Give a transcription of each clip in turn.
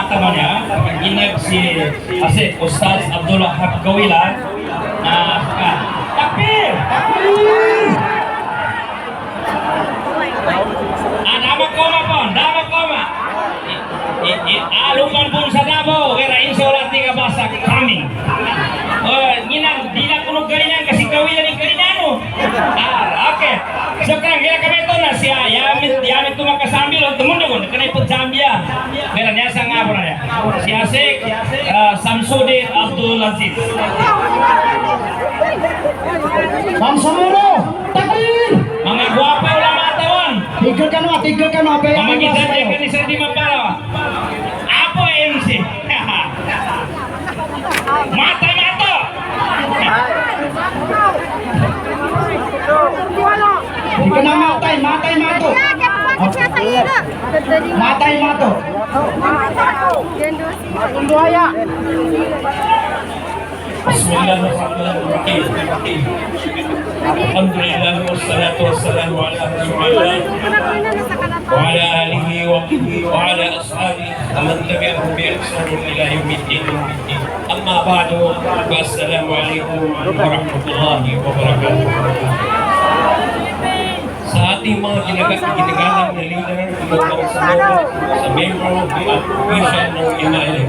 tama niya, ginag si Ustaz Abdullah Habgawilan na Takbir! Nama koma po, nama koma. Aluman po sa Davao, kaya insulat ni kabasa kami. Ginang, di na kunog kalinan kasi kawilan ni kalinano. Okay. So kaya kami ito na siya, yamit tumakasambil o tumundong, kanay po Zambia. Kaya niya sa nga po na niya. Si Asik, Samsudin Abdul Aziz. Bangsamoro, takbir! Mga guwapo ulang matawan. Tigil ka no, apa yang Pamagitan dia kan isa di mapala. Apa MC? Mata. Di ka na matay mato. Matay mato. Bismillahirrahmanirrahim. Alhamdulillah wassalatu wassalamu ala Rasulillah wa ala alihi wa ala ashabihi wa man tabi'ahum bi ihsan ila yaumiddin. Amma ba'du. Wassalamu alaikum warahmatullahi wabarakatuh. Sa ating mga ginagalang na leader, sa membro at vision ng Imahe,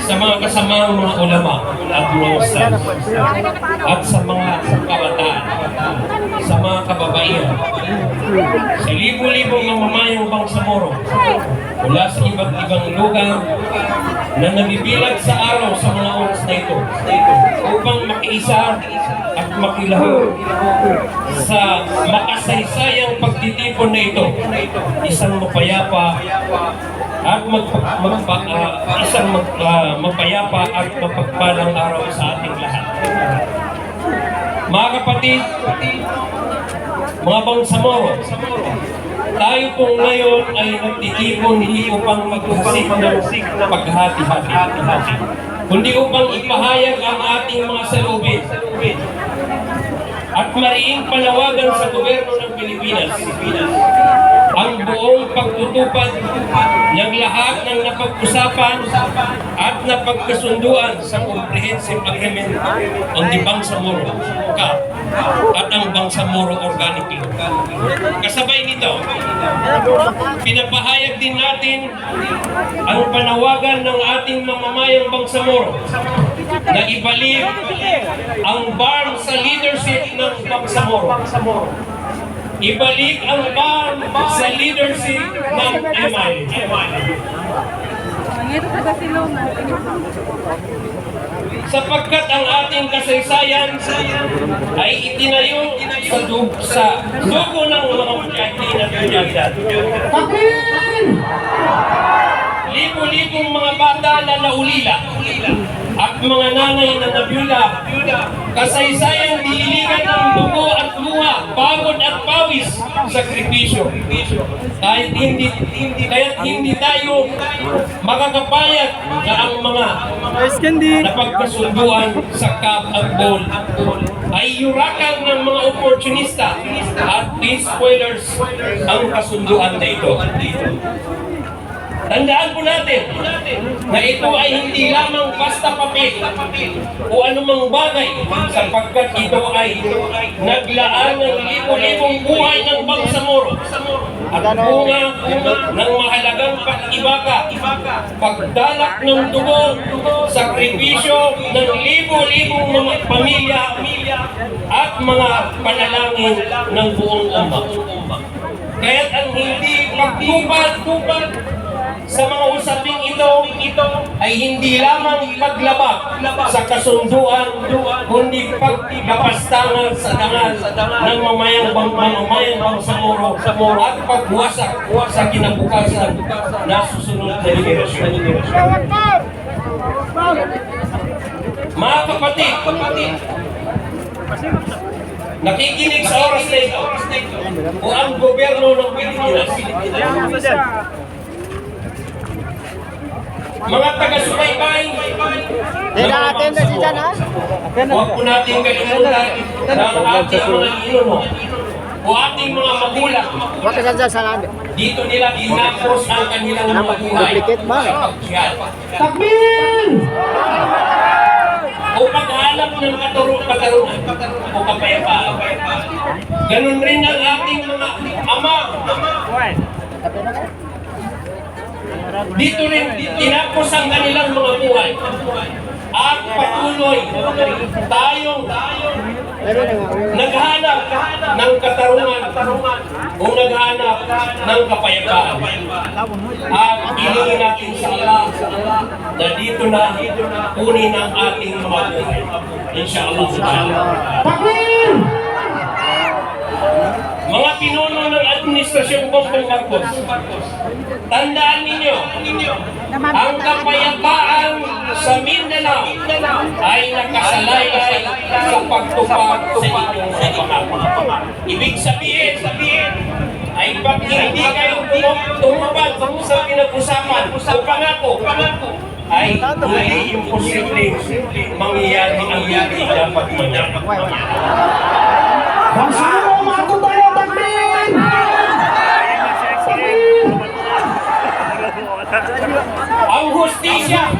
sa mga kasamang mga ulama at mga ustad, at sa mga kabataan, sa mga kababaihan, sa libo-libong mamamayang Bangsamoro, mula sa iba't ibang lugar na nabibilag sa araw sa mga oras na ito, upang makiisa at makilahu sa makasaysayang pagtitipon na ito, isang mapayapa at mapayapa at mapagpalang araw sa ating lahat. Mga kapatid, mga Bangsamoro, tayo pong ngayon ay nagtitipon hindi upang maghasik ng paghati-hati, kundi upang ipahayag ang ating mga salubin at mariing panawagan sa gobyerno ng Pilipinas ang buong pagtutupad ng lahat ng napag-usapan at napagkasunduan sa Comprehensive Agreement on the Bangsamoro CAP at ang Bangsamoro Organic Law. Kasabay nito, pinapahayag din natin ang panawagan ng ating mamamayang Bangsamoro na ibalik ang BARM sa leadership ng Bangsamoro. Ibalik ang BARM sa leadership ng Imahe. Sapagkat ang ating kasaysayan ay itinayo sa dugo ng mga mujahidin at mujahidat. Libo-libong mga bata na naulila at mga nanay na nabiyula, kasaysayang nililigan ng dugo at luha, pagod at pawis, sakripisyo. Kahit hindi tayo makakapayag na ang mga napagkasunduan sa CAP at BOL ay yurakal ng mga oportunista at spoilers ang kasunduan na ito. Tandaan po natin na ito ay hindi lamang basta papel o anumang bagay, sapagkat ito ay naglaan ng libo-libong buhay ng Bangsamoro at bunga ng mahalagang pag-ibaka, pagdalak ng dugo, sakripisyo ng libo-libong mga pamilya at mga panalangin ng buong umma. Kaya't ang hindi pagtupad sa mga usaping ito ay hindi lamang paglabag sa kasunduan, kundi pagkapastangan sa dangal ng mamayang Bangsamoro at pagwasak sa kinabukasan na susunod na liberasyon. Mga kapatid, nakikinig sa oras na ito o ang gobyerno ng Pilipinas, mga taga-subaybay, Attend si Jan, ha? huwag po natin kalimutan na ang ating mga inuno o ating mga magulang, Huwag ka sa salabi. dito nila ginapos ang kanilang mga buhay Duplicate ba? sa pagkiyat. Takbir! O paghanap ng katarungan o kapayapaan. Ganun rin ang ating mga ama. Dito rin tinapos ang kanilang mga buhay. At patuloy tayong naghanap ng katarungan o naghanap ng kapayapaan. At ilingin natin sa Allah na dito na kunin ang ating mga buhay. Inshallah. Takbir! Mga pinuno ng administrasyon Bongbong Marcos, tandaan ninyo, ang kapayapaan sa Mindanao ay nakasalaylay sa pagtupad sa inyong pangako. Ibig sabihin, ay pag hindi kayo tumupad sa pinag-usapan o pangako, ay hindi yung posibleng mangyayari ang hindi dapat mangyari. Bansuro, mato tayo, takbir! Takbir! Ang hustisya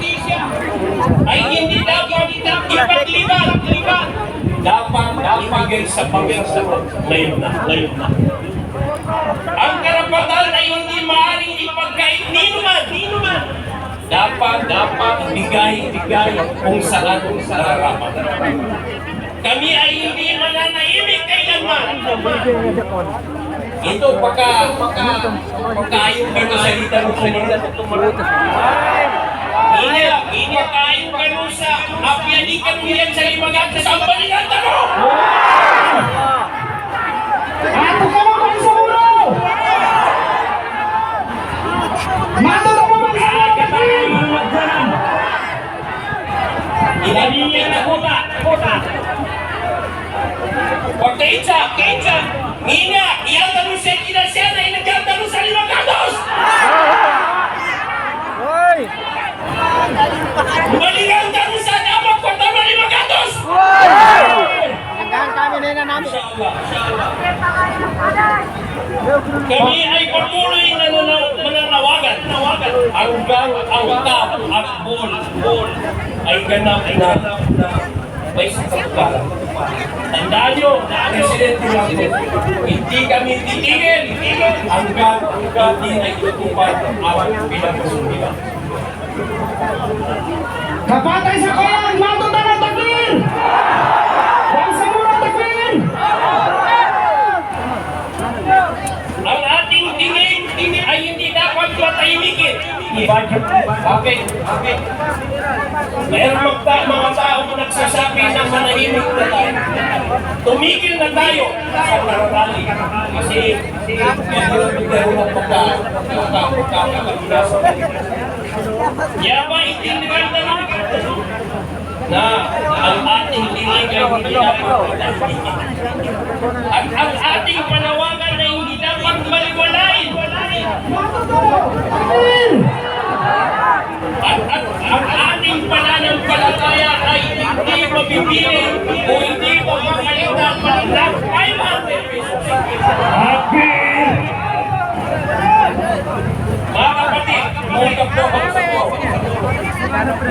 ay hindi dapat ipagliban. Dapat ibigay sa Panginoon. Ngayon na. Ang karapatan ay hindi maaaring ipagkait ninuman. Dapat ibigay kung saan nararapat. Kami ay hindi mananahimik kailanman. Ito pagkaayon ka na salita ng Panginoon. Ini pagkaayon ka nun sa apyanikan mo yan sa limagan sa sambalinan mo! Mato ka mo, Bansuro! Mato ka mo, Bansuro! Takbir! Inaniya na kota. Pagkaitsa, Nina, iyang tanong sa kinasya na inagkatanong sa limagados! Hoy! Balikan tanong sa damag ko tanong limagados! Nagkahan kami na namin. Inshallah. Kami ay patuloy na mananawagan hanggang ang tap at ball ay ganap na may sakapal. Tandaan nyo, Presidente Marcos, hindi kami titigil hanggang hindi na itutupad ang pinagkasundigan. Kapatay sa kayan, mato tayo, takbir! Bansuro, takbir! Ang ating tingin ay hindi dapat matahimikin. Bakit? Mayroon mga tao nagsasabi ng manahimik na tayo. Tumigil na tayo sa nararali. Kasi mayroon ng pagkakagulasan. Kaya ba itindihan na na ang ating tingin ay hindi dapat matahimikin. At ang ating panawagan ay hindi dapat maliwalain. Takbir! At ang ating pananampalataya ay hindi mabibili o hindi mapapalitan ng 500 pesos. Takbir! Mga kapatid, mga kapatid,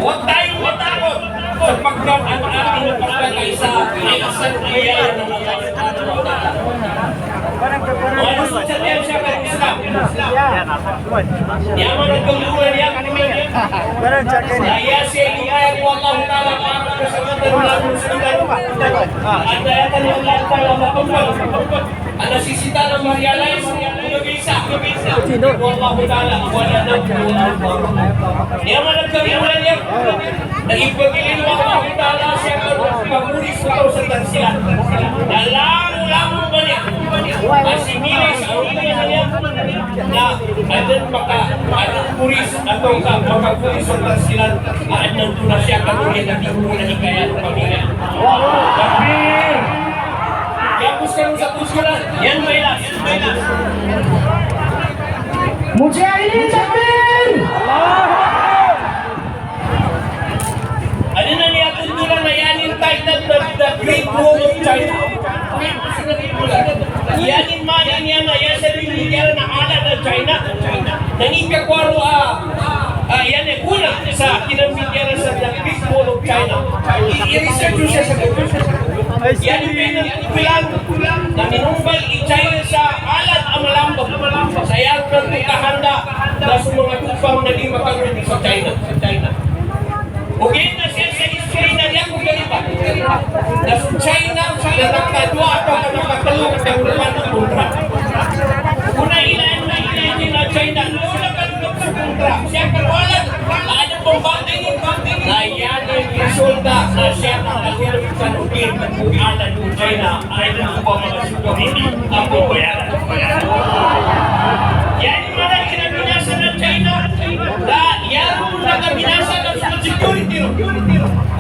huwag tayong matakot sapagkat ang ating pagkakaisa ay isang biyaya ng Allah Subhanahu wa Ta'ala. Mga lusot sa tiyan siya ng Islam. Yaman ang kaluhan yan. Daya siya ilayang ko Allah Ta'ala para kasagatan ng musliman. At dayatan ng Allah Ta'ala matumpag. Ang nasisita ng ma-realize, nag-isa. Allah Ta'ala, wala na Yaman ang kaluhan yan. Nagipagilin mo Allah Ta'ala siya kapulis ko sa tansilan. Nalang-lang ba niya? Masimili sa ulihan niya na adan puris atau makapulis sa tansilan na adan na siya kapulis na tinguna ni kaya ng pamilya. Takbir! Kaya puskan sa puskalan. Yan ba ilas? Mujahidin, takbir! Ano na niya tuntulan na yan yung title the Great Wall of China? Yan sa kinamigyan sa The Great Wall of China. I-research nyo siya sa Google. Yan yung pinag-kulang na minumbal i-China sa alat ang malambot. Sa iyang kahanda na sa mga tupang naging makaroon sa China. Okay na siya sa history na niya kung ganito. Na sa China, na nakadwa at nakatulong sa ulan ng kontra. Una ilan na China, lula ka sa kontra. Siya kawalan, ano pong banding na yan yung resulta na siya ang nagulong sa nugin ng bukalan ng China ay nang pa mga security ang bubayaran. Yan yung mga kinabinasa ng China na yan yung nakabinasa ng security.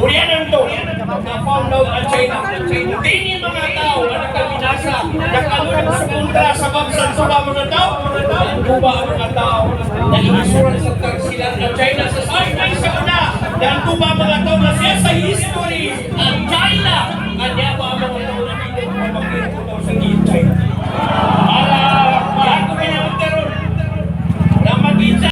Uriyan ang to, na-found out ang China. Hindi yung mga tao na nakabinasa, nakalunod sa kontra sa bansang sa mga tao. Ang tuba ang mga tao na inisura sa tagsilan ng China sa side sa una. Ang tuba mga tao na siya sa history ang China. Kanya ba